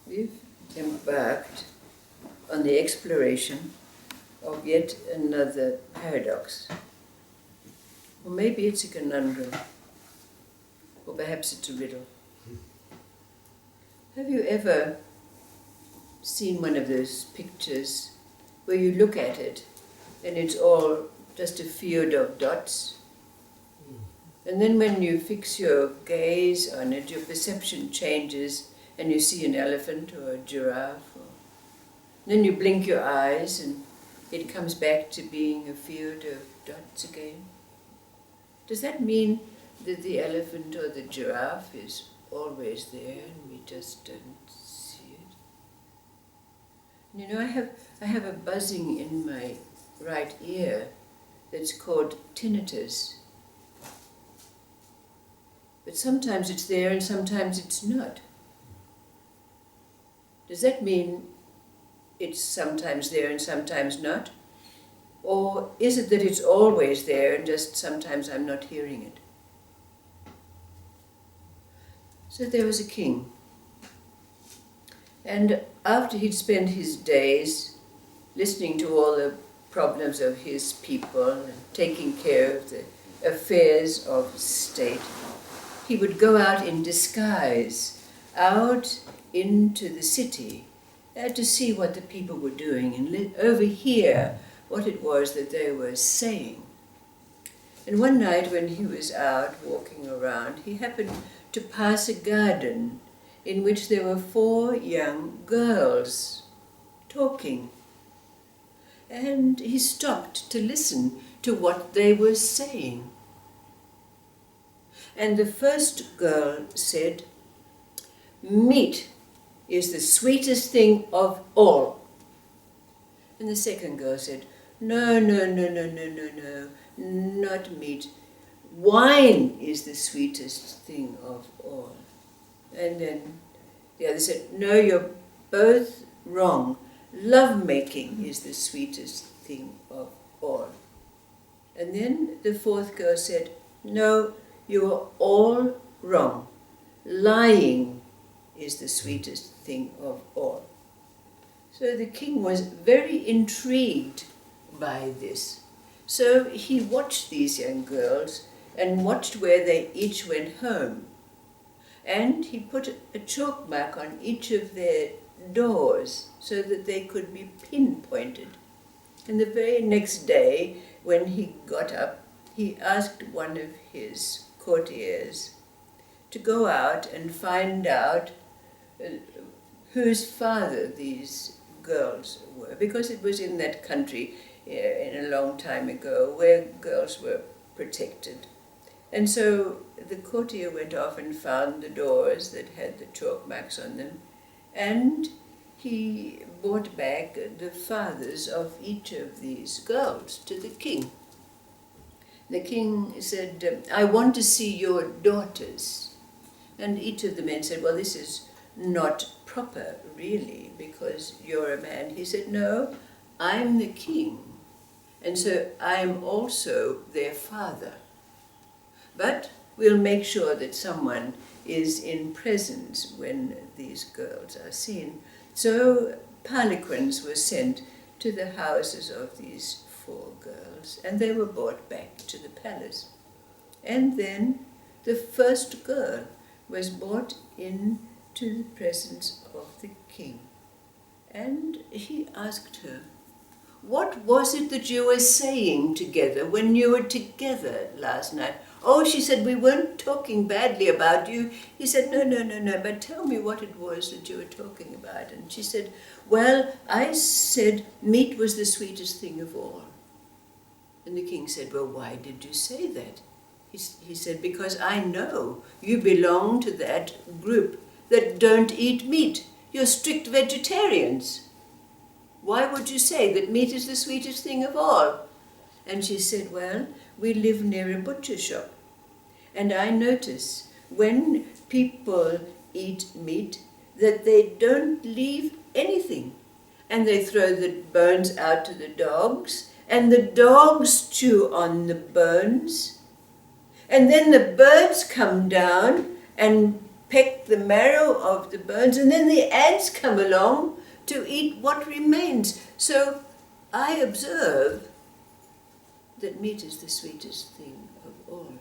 We've embarked on the exploration of yet another paradox. Or maybe it's a conundrum, or perhaps it's a riddle. Have you ever seen one of those pictures where you look at it and it's all just a field of dots? And then when you fix your gaze on it, your perception changes and you see an elephant or a giraffe. Then you blink your eyes and it comes back to being a field of dots again. Does that mean that the elephant or the giraffe is always there and we just don't see it? You know, I have a buzzing in my right ear that's called tinnitus. But sometimes it's there and sometimes it's not. Does that mean it's sometimes there and sometimes not? Or is it that it's always there and just sometimes I'm not hearing it? So there was a king. And after he'd spent his days listening to all the problems of his people and taking care of the affairs of state, he would go out in disguise, out into the city, to see what the people were doing and overhear what it was that they were saying. And one night when he was out walking around, he happened to pass a garden in which there were 4 young girls talking. And he stopped to listen to what they were saying. And the first girl said, "Meat is the sweetest thing of all." And the second girl said, "No, not meat. Wine is the sweetest thing of all." And then the other said, "No, you're both wrong. Lovemaking is the sweetest thing of all." And then the fourth girl said, "No, you are all wrong. Lying is the sweetest thing of all." So the king was very intrigued by this. So he watched these young girls and watched where they each went home. And he put a chalk mark on each of their doors so that they could be pinpointed. And the very next day, when he got up, he asked one of his courtiers to go out and find out whose father these girls were, because it was in that country in a long time ago where girls were protected. And so the courtier went off and found the doors that had the chalk marks on them, and he brought back the fathers of each of these girls to the king. The king said, "I want to see your daughters." And each of the men said, "Well, this is not proper, really, because you're a man." He said, "No, I'm the king, and so I'm also their father. But we'll make sure that someone is in presence when these girls are seen." So palanquins were sent to the houses of these 4 girls, and they were brought back to the palace. And then the first girl was brought in to the presence of the king. And he asked her, "What was it that you were saying together when you were together last night?" "Oh," she said, "we weren't talking badly about you." He said, No, but tell me what it was that you were talking about." And she said, "Well, I said meat was the sweetest thing of all." And the king said, "Well, why did you say that?" He said, "Because I know you belong to that group that don't eat meat. You're strict vegetarians. Why would you say that meat is the sweetest thing of all?" And she said, "Well, we live near a butcher shop, and I notice when people eat meat that they don't leave anything, and they throw the bones out to the dogs, and the dogs chew on the bones. And then the birds come down and peck the marrow of the bones, and then the ants come along to eat what remains. So I observe that meat is the sweetest thing of all.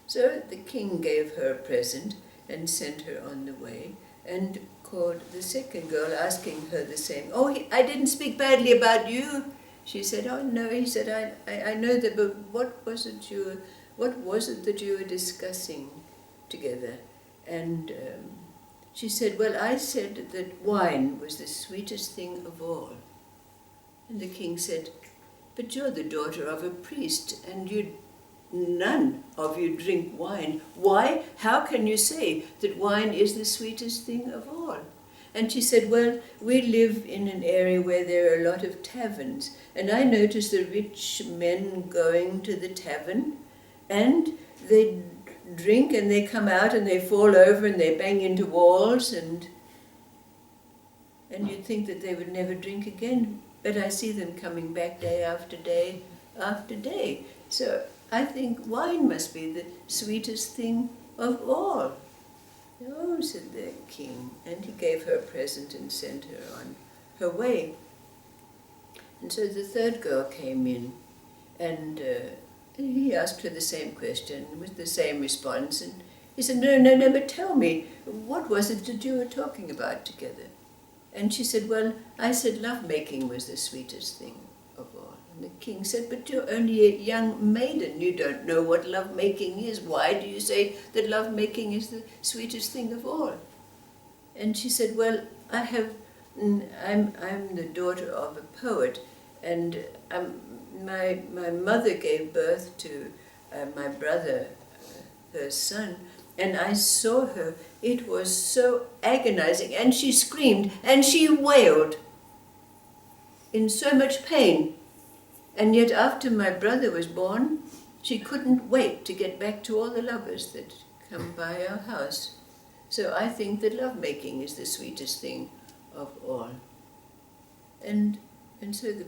So the king gave her a present and sent her on the way, and called the second girl, asking her the same. Oh, I didn't speak badly about you. She said, oh no. He said, I know that, but what was it that you were discussing together? And she said, well, I said that wine was the sweetest thing of all. And the king said, but you're the daughter of a priest, and none of you drink wine. Why? How can you say that wine is the sweetest thing of all? And she said, well, we live in an area where there are a lot of taverns, and I notice the rich men going to the tavern, and they drink and they come out and they fall over and they bang into walls, and you'd think that they would never drink again. But I see them coming back day after day after day. So I think wine must be the sweetest thing of all. Oh, said the king, and he gave her a present and sent her on her way. And so the third girl came in, and he asked her the same question with the same response. And he said, no, but tell me, what was it that you were talking about together? And she said, well, I said lovemaking was the sweetest thing of all. And the king said, but you're only a young maiden. You don't know what lovemaking is. Why do you say that lovemaking is the sweetest thing of all? And she said, well, I'm the daughter of a poet, and my mother gave birth to my brother, her son, and I saw her. It was so agonizing, and she screamed, and she wailed in so much pain. And yet after my brother was born, she couldn't wait to get back to all the lovers that come by our house. So I think that lovemaking is the sweetest thing of all. And so the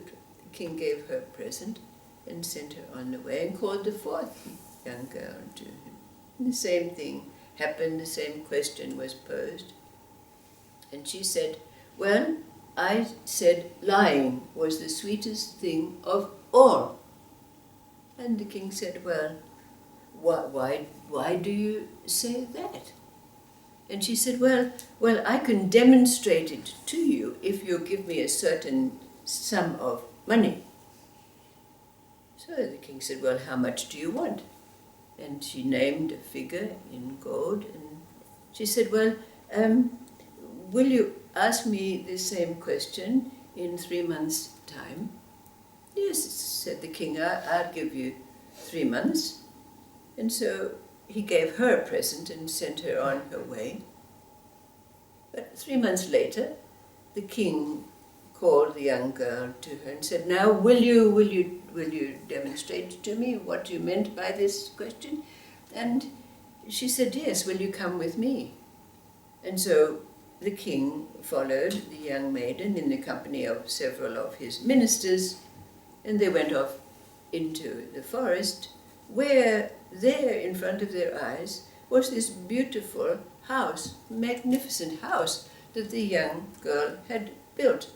king gave her a present and sent her on the way, and called the fourth young girl to him. The same thing happened, the same question was posed. And she said, well, I said lying was the sweetest thing of all. And the king said, well, why do you say that? And she said, well, I can demonstrate it to you if you give me a certain sum of money. So the king said, well, how much do you want? And she named a figure in gold, and she said, well, will you ask me the same question in 3 months' time? Yes, said the king, I'll give you 3 months. And so he gave her a present and sent her on her way. But 3 months later, the king called the young girl to her and said, now will you demonstrate to me what you meant by this question? And she said, yes, will you come with me? And so the king followed the young maiden in the company of several of his ministers, and they went off into the forest, where there in front of their eyes was this beautiful house, magnificent house that the young girl had built.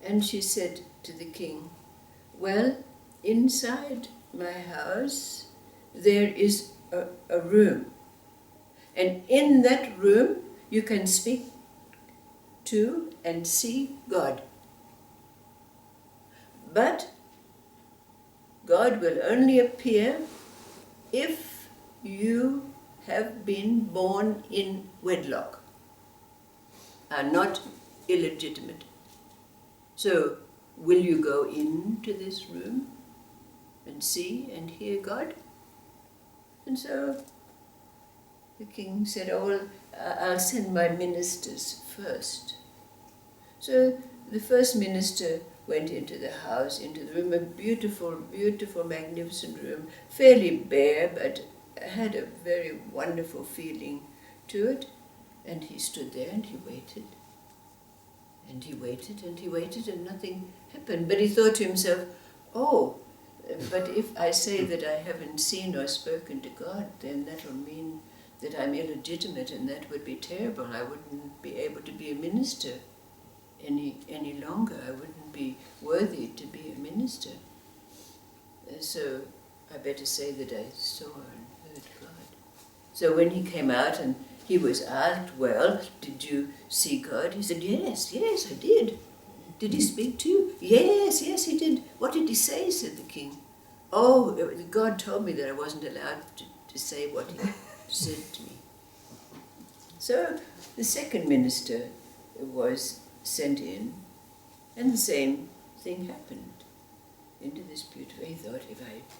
And she said to the king, well, inside my house there is a room, and in that room you can speak to and see God. But God will only appear if you have been born in wedlock, are not illegitimate. So, will you go into this room and see and hear God? And so the king said, oh, well, I'll send my ministers first. So the first minister went into the house, into the room, a beautiful, beautiful, magnificent room, fairly bare, but had a very wonderful feeling to it. And he stood there and he waited. And he waited and he waited, and nothing happened. But he thought to himself, oh, But if I say that I haven't seen or spoken to God, then that will mean that I'm illegitimate, and that would be terrible. I wouldn't be able to be a minister any longer. I wouldn't be worthy to be a minister. So I better say that I saw and heard God. So when he came out and he was asked, well, did you see God? He said, yes, I did. Did he speak to you? Yes, he did. What did he say? Said the king. Oh, God told me that I wasn't allowed to say what he said to me. So the second minister was sent in, and the same thing happened. Into this beautiful, he thought,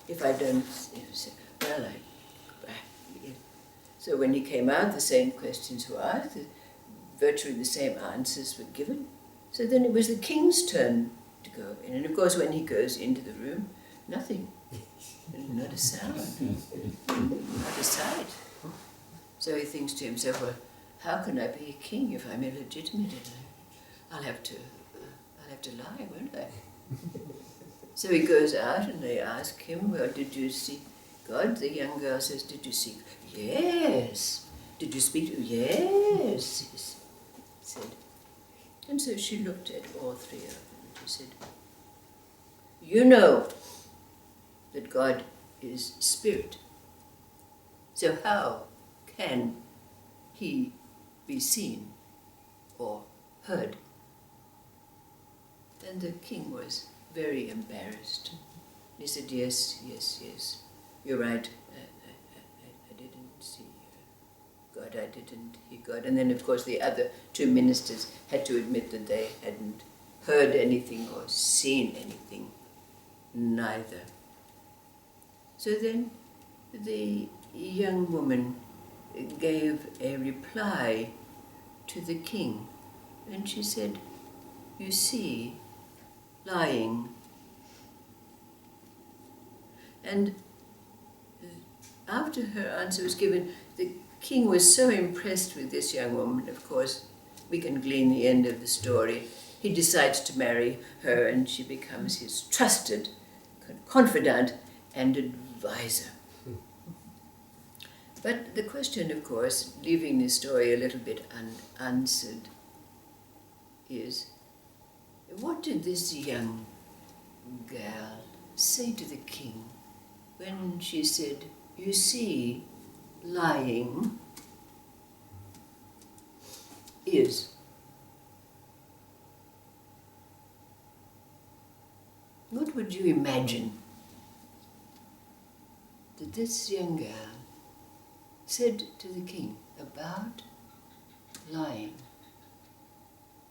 if I don't, say, well, so when he came out, the same questions were asked, virtually the same answers were given. So then it was the king's turn to go in, and of course when he goes into the room, nothing, not a sound, not a sight. So he thinks to himself, well, how can I be a king if I'm illegitimate? I'll have to lie, won't I? So he goes out and they ask him, well, did you see God? The young girl says, did you see? Yes. Did you speak to? Yes, he said. And so she looked at all three of them and she said, you know that God is spirit. So how can he be seen or heard? And the king was very embarrassed. He said, yes, you're right. I didn't see God, I didn't hear God. And then, of course, the other two ministers had to admit that they hadn't heard anything or seen anything, neither. So then the young woman gave a reply to the king, and she said, you see, lying. And after her answer was given, the king was so impressed with this young woman, of course, we can glean the end of the story. He decides to marry her, and she becomes his trusted confidant and advisor. But the question, of course, leaving this story a little bit unanswered, is what did this young girl say to the king when she said, you see, lying is? What would you imagine that this young girl said to the king about lying?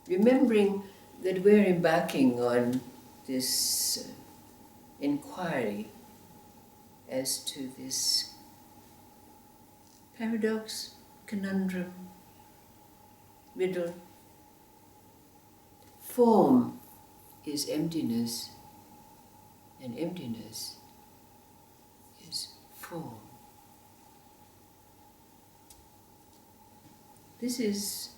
Remembering that we're embarking on this inquiry as to this paradox, conundrum, riddle. Form is emptiness, and emptiness is form. This is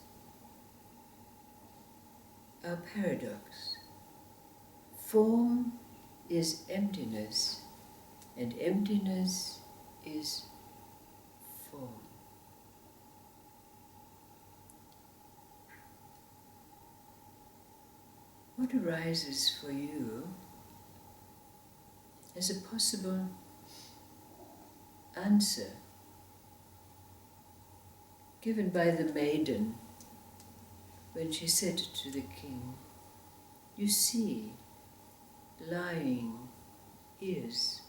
a paradox. Form is emptiness, and emptiness is form. What arises for you as a possible answer given by the maiden when she said to the king, you see, lying is.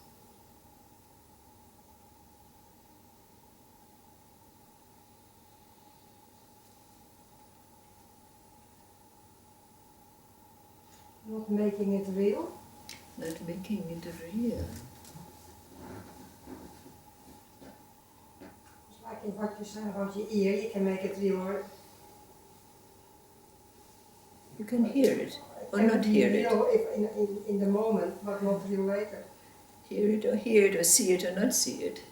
Not making it real? Not making it real. It's like in what you said about your ear, you can make it real. You can hear it, or can not be hear it. real if in the moment, but not real later. Hear it, or see it, or not see it.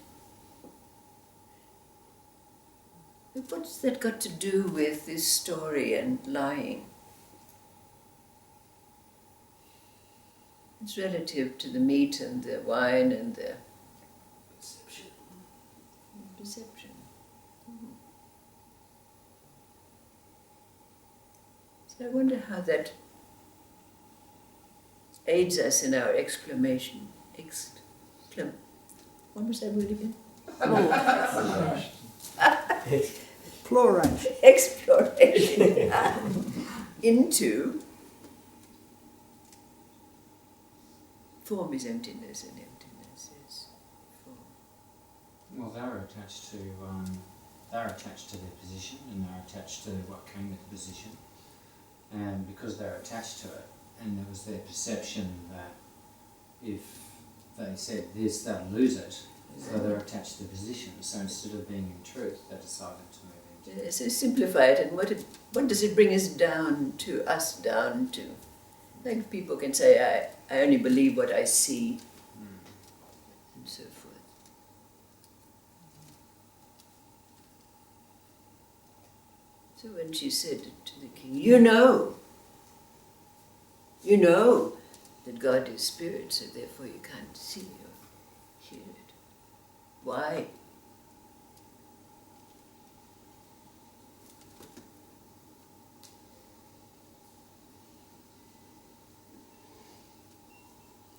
But what's that got to do with this story and lying? It's relative to the meat and the wine and the perception. So I wonder how that aids us in our exclamation. What was that word again? Plural. Exploration into form is emptiness and emptiness is form. Well, they're attached to their position, and they're attached to what came with the position, and because they're attached to it, and there was their perception that if they said this, they'll lose it, so they're attached to the position. So instead of being in truth, they decided to move into. So simplify it, and what does it bring us down to? Like people can say, I only believe what I see, and so forth. So when she said to the king, you know that God is spirit, so therefore you can't see or hear it. Why?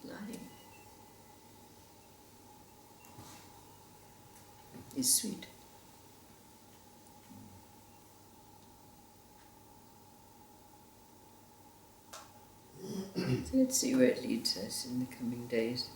Lying is sweet. So let's see where it leads us in the coming days.